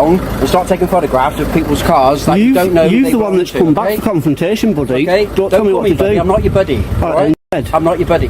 along and start taking photographs of people's cars that you don't know. You're the one that's come back for confrontation, buddy. Okay? Don't tell me what to do. I'm not your buddy. Alright, I'm not your buddy.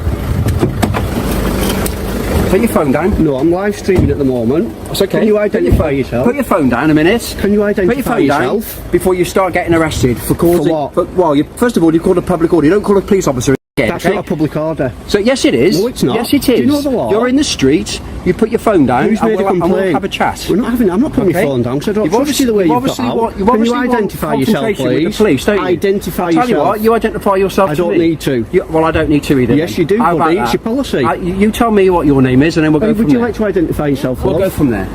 Put your phone down. No, I'm live streaming at the moment. It's okay. Can you identify yourself? Put your phone down a minute. Can you identify Put your phone yourself? down before you start getting arrested for causing... For what? Well, first of all, you called a public order. You don't call a police officer. That's not a public order. So yes, it is. No, it's not. Yes, it is. Do you know the law? You're in the street. You put your phone down. Who's made a complaint? And we'll have a chat. We're not having. I'm not putting my phone down because I don't trust you the way you've got out. Can you identify yourself, please? With the police, don't you? Identify yourself. Tell you what, you identify yourself. I don't need to. Well, I don't need to either. Yes, you do, buddy. It's your policy. You tell me what your name is, and then we'll go from there. Would you like to identify yourself? We'll go from there.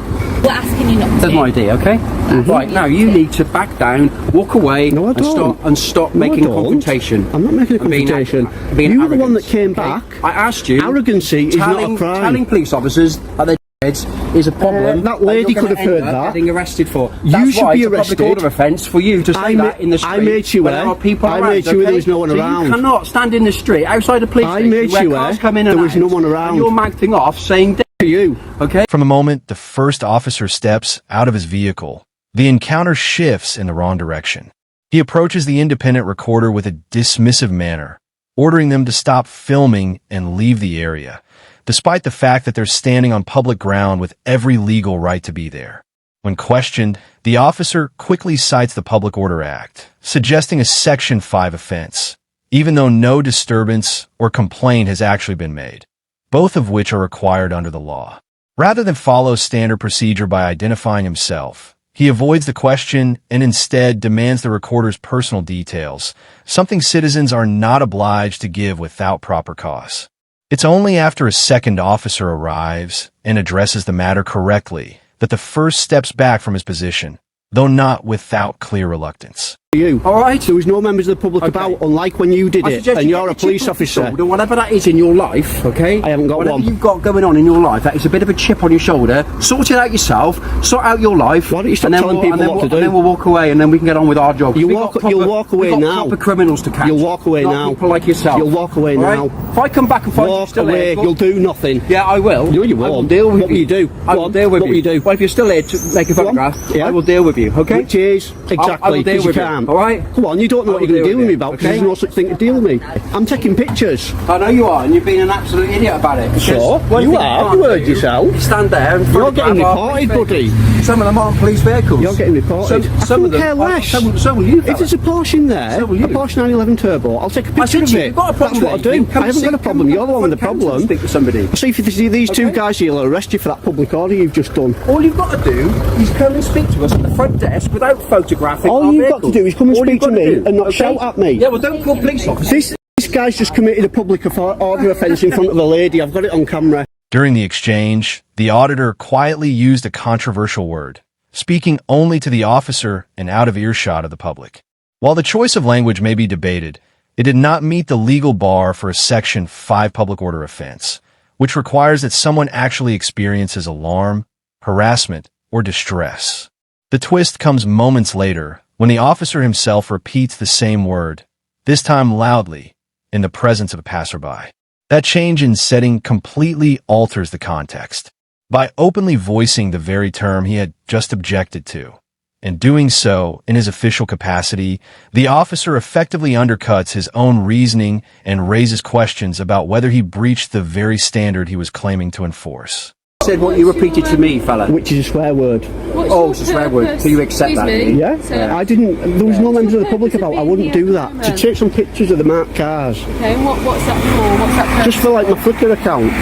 We're asking you not to. That's my idea, okay? Right, now you need to back down, walk away, and stop making a confrontation. I'm not making a confrontation. You were the one that came back. I asked you. Arrogancy is not a crime. Telling police officers that they're heads is a problem. That lady could have heard that. Getting arrested for. You should be arrested. It's a public order offence for you to say that in the street. I made you aware. I made you there was no one around. You cannot stand in the street outside a police station. I made you aware there was no one around. And you're mouthing off saying to you. Okay. From the moment the first officer steps out of his vehicle, the encounter shifts in the wrong direction. He approaches the independent recorder with a dismissive manner, ordering them to stop filming and leave the area, despite the fact that they're standing on public ground with every legal right to be there. When questioned, the officer quickly cites the Public Order Act, suggesting a Section 5 offense, even though no disturbance or complaint has actually been made, both of which are required under the law. Rather than follow standard procedure by identifying himself, he avoids the question and instead demands the recorder's personal details, something citizens are not obliged to give without proper cause. It's only after a second officer arrives and addresses the matter correctly that the first steps back from his position, though not without clear reluctance. You. All right. There was no members of the public about, unlike when you did it, and you're a police officer. Whatever that is in your life, okay? I haven't got whatever one. You've got going on in your life, that is a bit of a chip on your shoulder. Sort it out yourself. Sort out your life. Why don't you stop telling people what to do? And then we'll walk away, and then we can get on with our job. You'll walk away now. Proper criminals to catch. You'll walk away now. People like yourself. You'll walk away now. If I come back and find you still away, you'll do nothing. Yeah, I will. No, you won't. I will deal with you. What will you do? I will deal with you. What will you do? Well, if you're still here to make a photograph, I will deal with you. Okay? Which is exactly because you can. All right. Come on, you don't know what you're going to deal with me about because there's no such thing to deal with me. I'm taking pictures. I know you are, and you've been an absolute idiot about it. So you are. You heard yourself. Stand there. And you're getting reported, buddy. Some of them aren't police vehicles. You're getting reported. Some of them. Care less. So will you. If there's a Porsche in there, a Porsche 911 Turbo, I'll take a picture of it. That's what I do. I haven't got a problem. You're the one with the problem. Speak to somebody. See if you see these two guys here, will arrest you for that public order you've just done. All you've got to do is come and speak to us at the front desk without photographing. All you've got to do is come and speak to me and not shout at me. Yeah, well, don't call police officers. This guy's just committed a public order offence in front of a lady. I've got it on camera. During the exchange, the auditor quietly used a controversial word, speaking only to the officer and out of earshot of the public. While the choice of language may be debated, it did not meet the legal bar for a Section 5 public order offense, which requires that someone actually experiences alarm, harassment, or distress. The twist comes moments later when the officer himself repeats the same word, this time loudly, in the presence of a passerby. That change in setting completely alters the context. By openly voicing the very term he had just objected to, and doing so in his official capacity, the officer effectively undercuts his own reasoning and raises questions about whether he breached the very standard he was claiming to enforce. Said what you repeated to me, fella. Which is a swear word. Oh, it's a swear word. So you accept that? Yeah. I didn't. There was no members of the public about. I wouldn't do that. To take some pictures of the marked cars. Okay. And what's that for? What's that for? Just for like my Flickr account.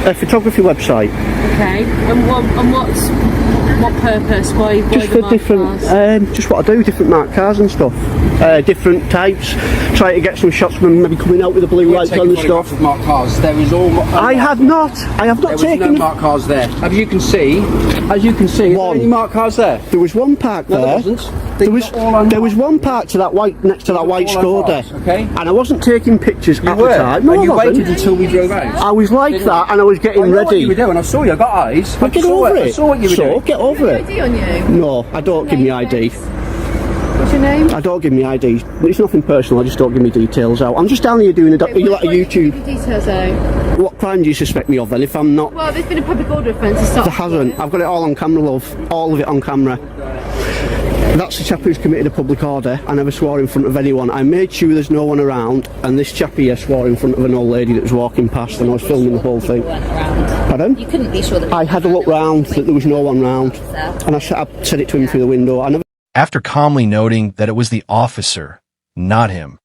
A photography website. Okay. And what purpose? Why just for different. Just what I do. Different marked cars and stuff. Different types. Try to get some shots of them maybe coming out with the blue lights on and stuff. Of marked cars. There is all. I have not taken. No marked cars there. As you can see, is there any marked cars there? There was one parked there. No, there wasn't. There was one parked to that white next to that white Skoda. Okay. And I wasn't taking pictures at the time. No, you waited until we drove out. I was like that, and I was getting ready. What you were doing. I saw you. I got eyes. Get over it. I saw what you were doing. Get over it. ID on you? No, I don't give me ID. What's your name? I don't give me ID. It's nothing personal. I just don't give me details out. I'm just down here doing are you like a YouTube? Your details out. What crime do you suspect me of then? If I'm not, Well, there's been a public order offence. there hasn't. I've got it all on camera, love. All of it on camera. That's the chap who's committed a public order. I never swore in front of anyone. I made sure there's no one around, and this chap here swore in front of an old lady that was walking past, and I was filming the whole thing. Weren't around. Pardon? You couldn't be sure that I had a look round that there was no one round, and I said it to him through the window. I never. After calmly noting that it was the officer, not him,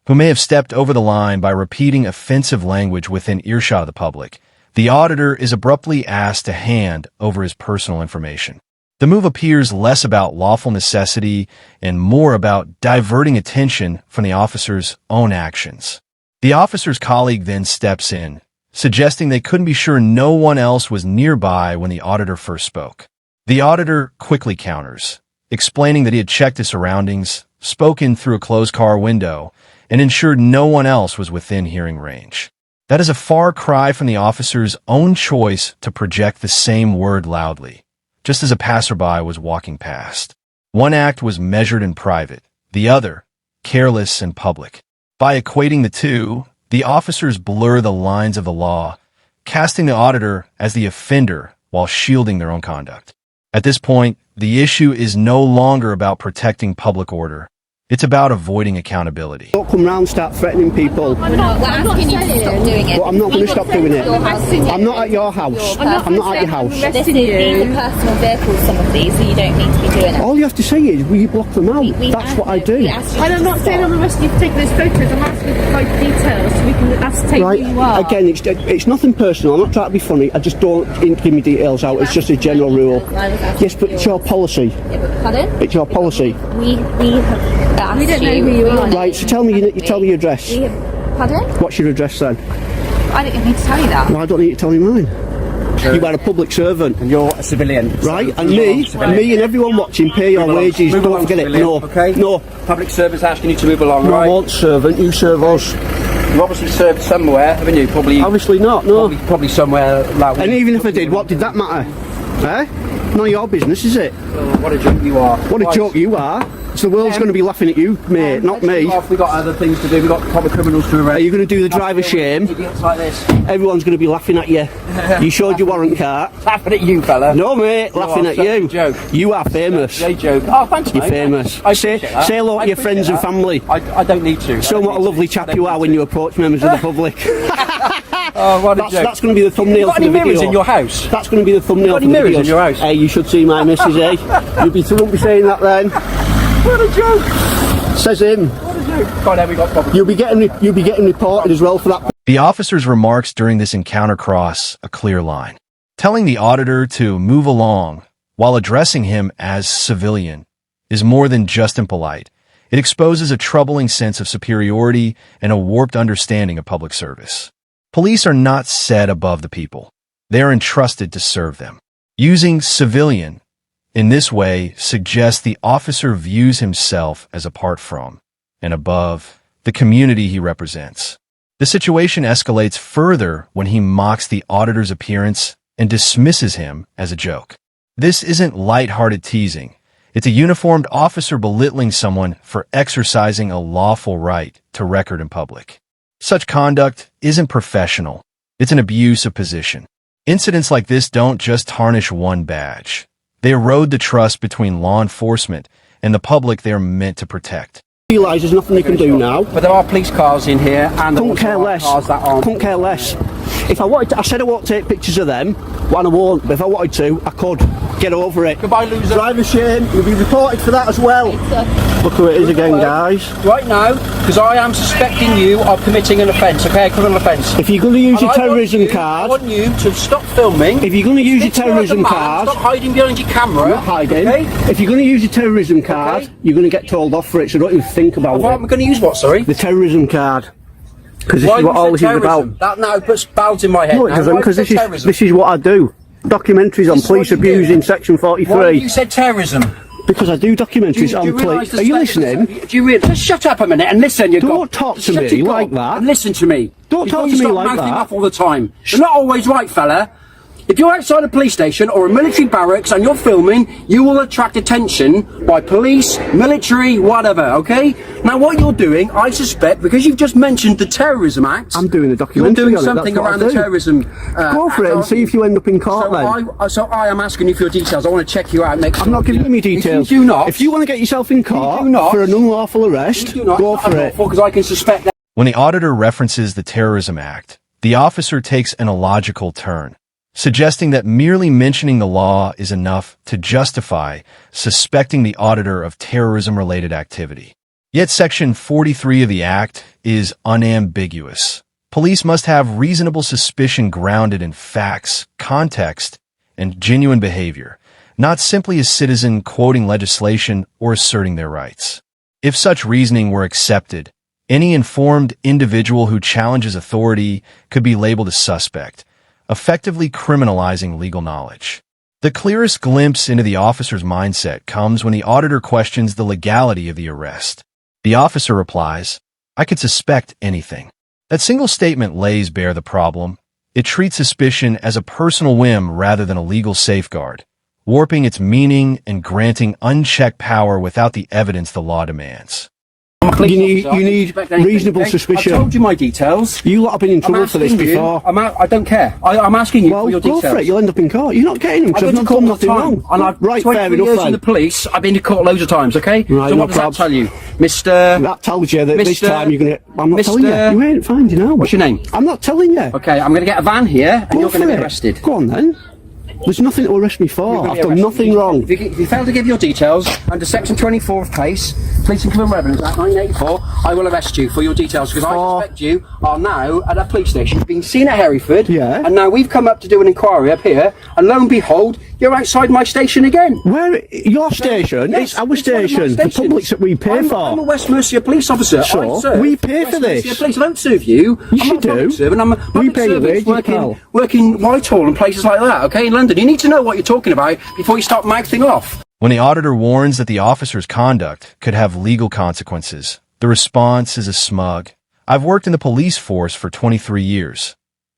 who may have stepped over the line by repeating offensive language within earshot of the public, the auditor is abruptly asked to hand over his personal information. The move appears less about lawful necessity and more about diverting attention from the officer's own actions. The officer's colleague then steps in, suggesting they couldn't be sure no one else was nearby when the auditor first spoke. The auditor quickly counters, explaining that he had checked his surroundings, spoken through a closed car window, and ensured no one else was within hearing range. That is a far cry from the officer's own choice to project the same word loudly, just as a passerby was walking past. One act was measured in private, the other, careless in public. By equating the two, the officers blur the lines of the law, casting the auditor as the offender while shielding their own conduct. At this point, the issue is no longer about protecting public order. It's about avoiding accountability. Don't come round, start threatening people. we're asking you to stop doing it. But I'm not going to stop doing it. Your house. I'm not at your house. I'm not at your house. These are personal vehicles, some of these, so you don't need to be doing it. All you have to say is, will you block them out? That's what I do. I'm not saying I'm arresting you for taking those photos. I'm asking for like details so we can ascertain Right, who you are. again, it's nothing personal. I'm not trying to be funny. I just don't give me details out. It's just a general rule. Yes, but it's your policy. Yeah, but pardon? It's your policy. We have asked We don't know who you are. Right, so tell me your address. Pardon? What's your address then? I don't need to tell you that. Well, I don't need you to tell me mine. You are a public servant. And you're a civilian. Right, and me and everyone watching pay your wages. Move Don't along, forget it. civilian, No, okay? no. Public service asking you to move along, No, right? I won't servant. You serve us. You obviously served somewhere, haven't you? Probably Obviously not. No. probably somewhere loud. And even if I did, what did that matter? Eh? None of your business, is it? Oh, what a joke you are. What a joke you are. So the world's going to be laughing at you, mate, not me. We've got other things to do. We've got proper criminals to arrest. Are you going to do the driver shame? Idiots like this. Everyone's going to be laughing at you. You showed your warrant card. Laughing at you, fella. No, mate, laughing are at such you. a joke. You are famous. They joke. Oh, thanks, You're mate. famous. I Say appreciate that. hello to your friends and family. I don't need to. Show them what a lovely chap you are when you approach members of the public. Oh, what a joke. That's going to be the thumbnail You got for any the mirrors video. in your house? That's going to be the thumbnail got for any the mirrors video. in your house? Hey, you should see my missus, eh? You won't be saying that then. What a joke. Says him. What a joke. God, there we got proper. You'll be getting reported as well for that. The officer's remarks during this encounter cross a clear line, telling the auditor to move along while addressing him as civilian is more than just impolite. It exposes a troubling sense of superiority and a warped understanding of public service. Police are not set above the people. They are entrusted to serve them. Using civilian in this way suggests the officer views himself as apart from and above the community he represents. The situation escalates further when he mocks the auditor's appearance and dismisses him as a joke. This isn't light-hearted teasing. It's a uniformed officer belittling someone for exercising a lawful right to record in public. Such conduct isn't professional. It's an abuse of position. Incidents like this don't just tarnish one badge. They erode the trust between law enforcement and the public they are meant to protect. Realise there's nothing they can do now. But there are police cars in here, and there Couldn't also care are less. cars that aren't. Couldn't care less. If I wanted to, I said I won't take pictures of them, and I won't, but if I wanted to, I could. Get over it. Goodbye, loser. Driver shame, you'll be reported for that as well. Look who it is again, guys. Right now, because I am suspecting you of committing an offence, okay, a criminal offence. If you're going to use And your I want terrorism you- I card, want you to stop filming. if you're going to use your Stick to terrorism the man, card, stop hiding behind your camera. I'm not hiding. Okay? If you're going to use your terrorism card, Okay. you're going to get told off for it, so don't even think about Well, it. I'm going to use what, sorry? The terrorism card. Because this Why is what you all said this is terrorism? about. That now puts bells in my head. No, it now. doesn't, Why because you said this terrorism? is what I do. Documentaries on This is police what you abuse do. in Section Why 43. you said terrorism? Because I do documentaries on realise police. the Are you spectrum- listening? Do you really? Just shut up a minute and listen. You Don't talk to Shut me your like gob that. And listen to me. Don't Before talk you to me stop like mouthing that. off all the time. You're not always right, fella. If you're outside a police station or a military barracks and you're filming, you will attract attention by police, military, whatever, okay? Now what you're doing, I suspect, because you've just mentioned the Terrorism Act. I'm doing a documentary. You're doing something around the Terrorism Go for it and see if you end up in court then. So I am asking you for your details. I want to check you out. I'm not giving you details. If you do not, if you want to get yourself in court for an unlawful arrest, go for it. Because I can suspect that. When the auditor references the Terrorism Act, the officer takes an illogical turn, suggesting that merely mentioning the law is enough to justify suspecting the auditor of terrorism-related activity. Yet Section 43 of the Act is unambiguous. Police must have reasonable suspicion grounded in facts, context, and genuine behavior, not simply a citizen quoting legislation or asserting their rights. If such reasoning were accepted, any informed individual who challenges authority could be labeled a suspect, effectively criminalizing legal knowledge. The clearest glimpse into the officer's mindset comes when the auditor questions the legality of the arrest. The officer replies, "I could suspect anything." That single statement lays bare the problem. It treats suspicion as a personal whim rather than a legal safeguard, warping its meaning and granting unchecked power without the evidence the law demands. You need reasonable suspicion. I told you my details. You lot have been in trouble for this before. I don't care. I'm asking you for your details. Well, go for it. You'll end up in court. You're not getting them because I've not done nothing wrong. And I've right, fair enough years in the police. I've been to court loads of times, okay? Right, so what does that tell you? Mr... That tells you that this time you're going to... I'm not telling you. You ain't fine, you know. What's your name? I'm not telling you. Okay, I'm going to get a van here and you're going to be arrested. Go on then. There's nothing to arrest me for. I've done nothing wrong. If you fail to give your details under Section 24 of PACE, Police and Criminal Evidence Act 1984, I will arrest you for your details because I suspect you are now at a police station. You've been seen at Hereford, and now we've come up to do an inquiry up here, and lo and behold, you're outside my station again. Where? Your station? Yes, it's our station. The public's that we pay for. I'm a West Mercia police officer. So, we pay for this. West Mercia police. I don't serve you. You do. We pay your wages, working Whitehall and places like that, okay, in London. You need to know what you're talking about before you start mouthing off. When the auditor warns that the officer's conduct could have legal consequences, the response is a smug, "I've worked in the police force for 23 years.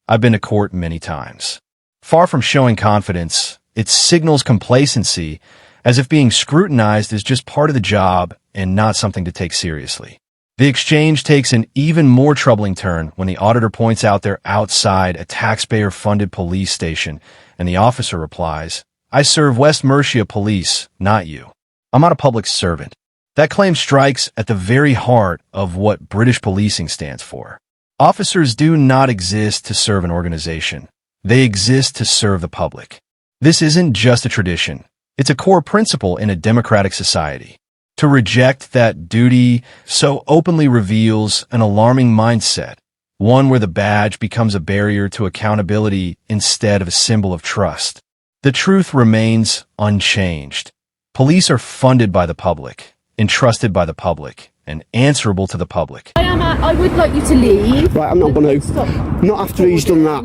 I've been to court many times." Far from showing confidence, it signals complacency, as if being scrutinized is just part of the job and not something to take seriously. The exchange takes an even more troubling turn when the auditor points out they're outside a taxpayer-funded police station, and the officer replies, "I serve West Mercia Police, not you. I'm not a public servant." That claim strikes at the very heart of what British policing stands for. Officers do not exist to serve an organization. They exist to serve the public. This isn't just a tradition. It's a core principle in a democratic society. To reject that duty so openly reveals an alarming mindset, one where the badge becomes a barrier to accountability instead of a symbol of trust. The truth remains unchanged. Police are funded by the public, entrusted by the public, and answerable to the public. I would like you to leave. Right, I'm not going to. Not after he's done that.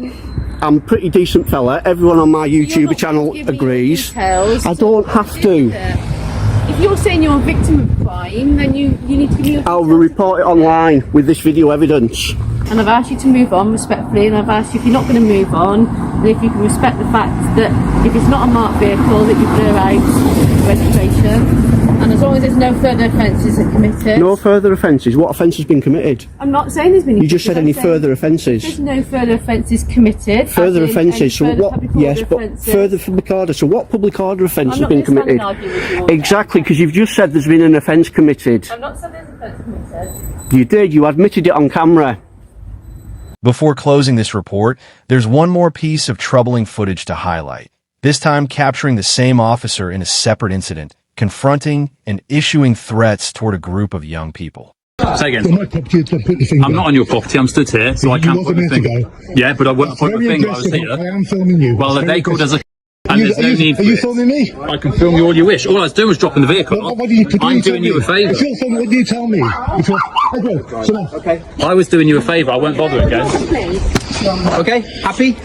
I'm a pretty decent fella. Everyone on my YouTube channel agrees. I don't have to. If you're saying you're a victim of crime, then you need to give me your I'll report it online with this video evidence. And I've asked you to move on respectfully, and I've asked you if you're not going to move on, and if you can respect the fact that if it's not a marked vehicle, that you blur out registration. And as long as there's no further offences are committed. No further offences? What offence has been committed? I'm not saying there's been. You just said any further offences. There's no further offences committed. Further offences? So what? Yes, but further public order. So what public order offence has been committed? Exactly, because you've just said there's been an offence committed. I've not said there's an offence committed. You did. You admitted it on camera. Before closing this report, there's one more piece of troubling footage to highlight, this time capturing the same officer in a separate incident, confronting and issuing threats toward a group of young people. Say again. I'm not on your property, I'm stood here, so I can't put my finger. Yeah, but I wouldn't put my finger, I was here. I am filming you. Well, the vehicle does a... And there's no need for it. Are you filming me? I can film you all you wish. All I was doing was dropping the vehicle. I'm doing you a favour. If you're filming, what do you tell me? Okay. I was doing you a favour, I won't bother again. Okay, happy?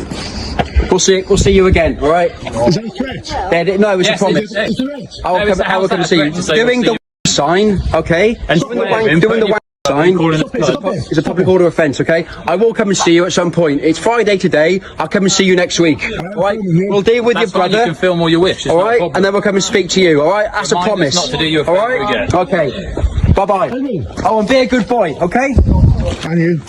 We'll see you again, alright? Is that a threat? No, it was a promise. It's a threat. I'll come and see you. Doing the sign, okay? And doing the Sign. Calling It's a public order offence, okay? I will come and see you at some point. It's Friday today. I'll come and see you next week. All right? We'll deal with That's your fine, brother. you can film all you wish. It's All not a right? problem. And then we'll come and speak to you. All right? That's a Remind us promise. not to do you a all favour right? again. Okay. Bye-bye. Oh, and be a good boy, okay? And you.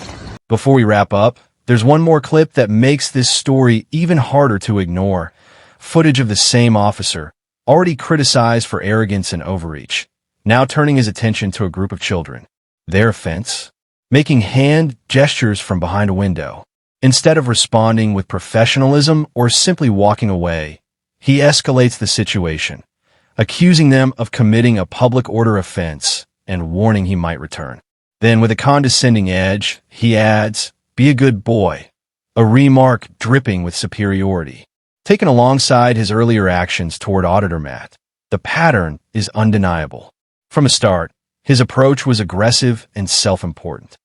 Before we wrap up, there's one more clip that makes this story even harder to ignore. Footage of the same officer, already criticized for arrogance and overreach, now turning his attention to a group of children. Their offense? Making hand gestures from behind a window. Instead of responding with professionalism or simply walking away, he escalates the situation, accusing them of committing a public order offense and warning he might return. Then, with a condescending edge, he adds, "Be a good boy," a remark dripping with superiority. Taken alongside his earlier actions toward Auditor Matt, the pattern is undeniable. From the start, his approach was aggressive and self-important.